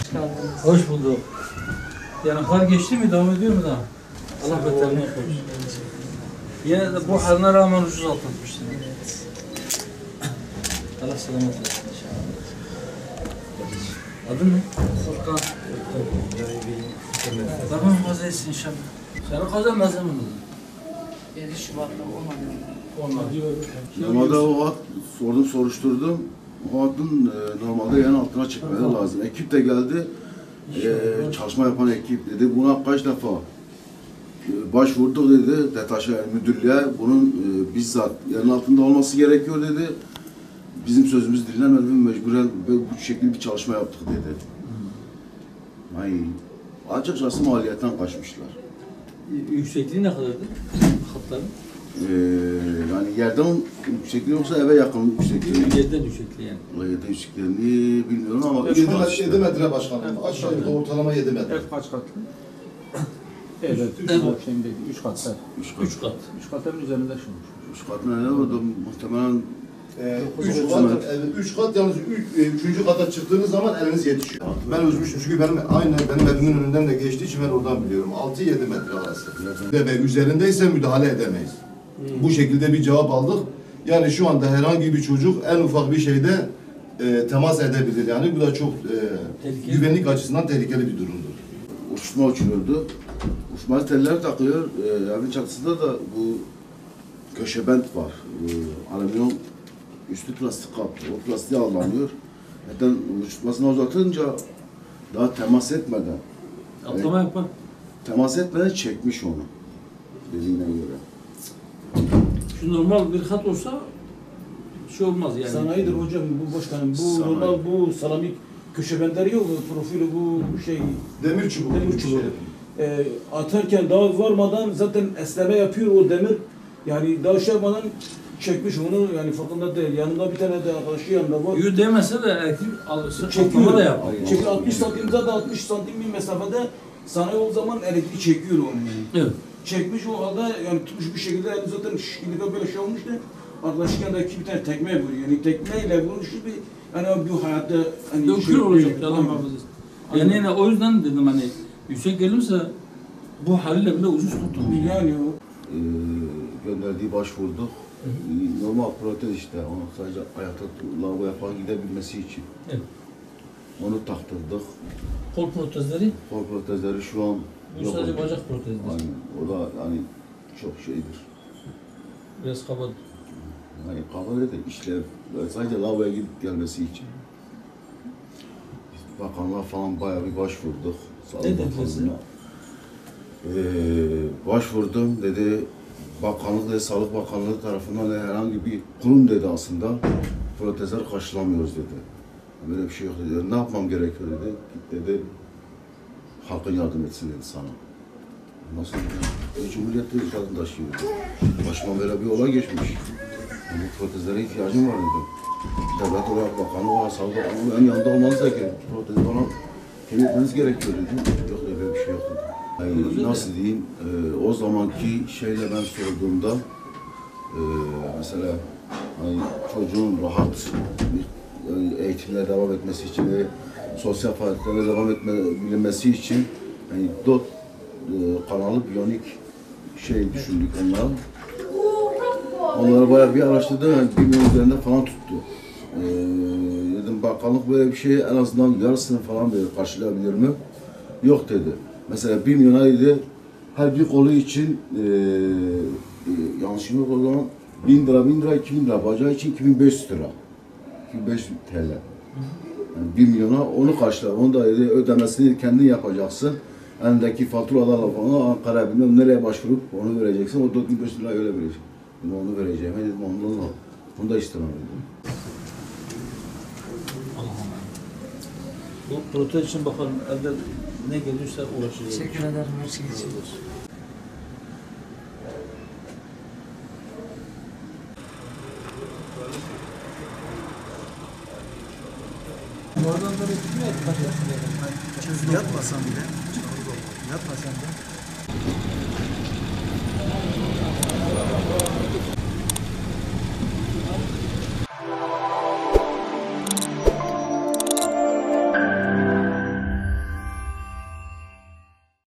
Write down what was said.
Hoş geldiniz. Hoş bulduk. Yanaklar geçti mi? Devam ediyor mu daha? Allah beterini korusun. Yine de bu haline rağmen ucuz atlatmışsın. Evet. Allah selamet versin inşallah. Adın ne? Furkan. Tamam kaza etsin inşallah. Senin kaza mezun mu? 7 Şubat'ta olmadı. Normalde o hat sordum, soruşturdum. O hatın normalde yan altına çıkmaya lazım. Ekip de geldi. Çalışma yapan ekip dedi. Buna kaç defa başvurduk dedi. DETAŞ'a yani müdürlüğe bunun bizzat yan altında olması gerekiyor dedi. Bizim sözümüz dinlenmedi ve mecburen bu şekilde bir çalışma yaptık dedi. Ay, açıkçası maliyetten kaçmışlar. Yüksekliği ne kadardı? Hatların? Yani yerden yüksekliği yoksa eve yakın yüksekliği. Yerden yüksekliği yani. Yerden yüksekliğini bilmiyorum ama 7 metre başkanım. Aşağı yukarı ortalama 7 metre. Ev kaç katlı? Evet, 3 Evet. kat şimdi 3 katlı. 3 kat. 3 kat. 3 kat evin üzerinde şunmuş. 3 kat ne orada muhtemelen 3 kat yalnız 3. kata çıktığınız zaman eliniz yetişiyor. Ben ölçmüştüm çünkü benim evimin önünden de geçtiği için ben oradan biliyorum. 6-7 metre arası. Ve üzerindeyse müdahale edemeyiz. Bu şekilde bir cevap aldık. Yani şu anda herhangi bir çocuk en ufak bir şeyde temas edebilir. Yani bu da çok güvenlik açısından tehlikeli bir durumdur. uçma uçuyordu. Uçma telleri takıyor. Evin çatısında da bu köşebent var. Alüminyum üstü plastik kaplı. O plastiğe aldanıyor. Neden uçmasını uzatınca daha temas etmeden Atlama yapar. temas etmeden çekmiş onu. Dediğine göre. Şu normal bir hat olsa bir şey olmaz yani. Sanayidir hocam bu başkanım. Bu Sanayi. normal bu salamik köşebentleri yok. Profili bu şey Demir çubuğu. demir çubuğu. Atarken daha varmadan zaten esneme yapıyor o demir. Yani daha şey yapmadan çekmiş onu yani farkında değil. Yanında bir tane de arkadaşı yanında var. Yürü demese de elektrik alırsın. Çekiyor. Atlama da yapar. Çekiyor 60 santim zaten 60 santim bir mesafede sanayi o zaman elektrik çekiyor onu. Yani. Evet. Çekmiş o halde yani tutmuş bir şekilde yani zaten şekilde böyle şey olmuş da arkadaşı yanında bir tane tekme vuruyor. Yani tekmeyle vuruşu bir hani bu hayatta hani Dökür olacak Allah muhafaza etsin. Yani yine o yüzden dedim hani yüksek gelirse bu haliyle bile ucuz tutulmuş. Yani o Gönderdiği başvurdu. Normal protez işte. Onu sadece ayakta lavaboya falan gidebilmesi için. Evet. Onu taktırdık. Kol protezleri, Kol protezleri şu an bu yok. sadece bacak protezleri. Aynen. O da hani çok şeydir. Biraz kaba. Hani kafaları da işlev. Sadece lavaboya gidip gelmesi için. Biz bakanlığa falan bayağı bir başvurduk. Sağlık Ne dedi Bakanlığı'na. Başvurdum dedi. Bakanlık dedi, Sağlık Bakanlığı tarafından da herhangi bir kurum dedi aslında. Protezler karşılamıyoruz dedi. Böyle bir şey yok dedi. Ne yapmam gerekiyor dedi. Git dedi. Halkın yardım etsin dedi sana. Nasıl dedi? Cumhuriyet dedi vatandaşıyım dedi. Başıma böyle bir olay geçmiş. Bu protezlere ihtiyacım var dedi. Devlet olarak bakanı olarak Sağlık Bakanlığı en yanında olmanız da ki protezi bana temin etmeniz gerekiyor dedi. Yok dedi, böyle bir şey yok dedi. Yani nasıl diyeyim, o zamanki şeyle ben sorduğumda mesela hani çocuğun rahat eğitimine devam etmesi için ve sosyal faaliyetlerine devam bilinmesi için hani dot kanalı biyonik şey düşündük onlara. Onları bayağı bir araştırdım, yani 1 milyon üzerinde falan tuttu. Dedim bakanlık böyle bir şey en azından yarısını falan böyle karşılayabilir mi? Yok dedi. Mesela 1 milyona dedi, her bir kolu için yanlışım yok o zaman 1000 lira, 2000 lira, bacağı için 2500 lira. 2500 TL. Yani 1 milyona onu karşılar. Onu da dedi, ödemesini kendin yapacaksın. Elindeki faturalarla falan Ankara bilmem nereye başvurup onu vereceksin. O 4500 lira öyle verecek. Dedim onu vereceğim. Dedim ondan da. Bunu da istemem dedim. Bu protez için bakalım elde ne gelirse uğraşacağız. Teşekkür ederim her şey için. Oradan da bir Yatmasan bile. Yatmasan da.